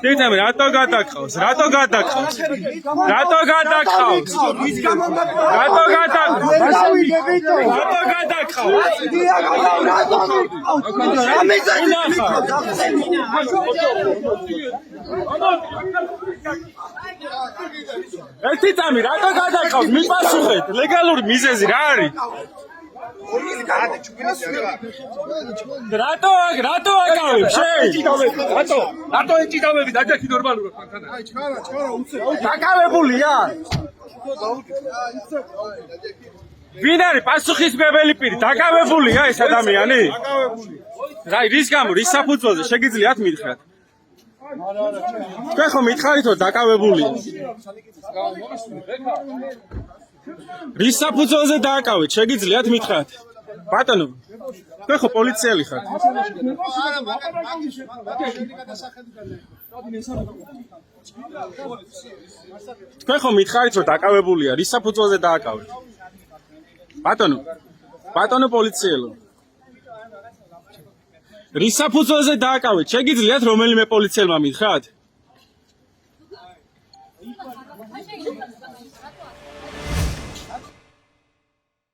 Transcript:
Titami, rato gadakqavs? Rato gadakqavs? Rato gadakqavs? Rato gadakqavs? Rato gadakqavs? Titami, rato gadakqavs? Mipasუხეთ, ლეგალური მიზეზი რა არის? Rato აკავებ შენ? Rato ეჭიდავები დაჯექი ნორმალურად მანქანა. აი, ჩქარა უცე. დაკავებულია? ვინ არის პასუხისმგებელი პირი? დაკავებულია ეს ადამიანი? დაკავებულია. რა, რის გამო, რის საფუძველზე შეგიძლიათ მითხრათ? თქვენ ხომ მითხარით რომ დაკავებულია? რის საფუძველზე დააკავეთ, შეგიძლიათ მითხრათ? ბატონო, თქვენ ხო პოლიციელი ხართ? თქვენ ხო მითხარით რომ დაკავებულია, რის საფუძველზე დააკავეთ? ბატონო პოლიციელო. რის საფუძველზე დააკავეთ, შეგიძლიათ რომელიმე პოლიციელმა მითხრათ?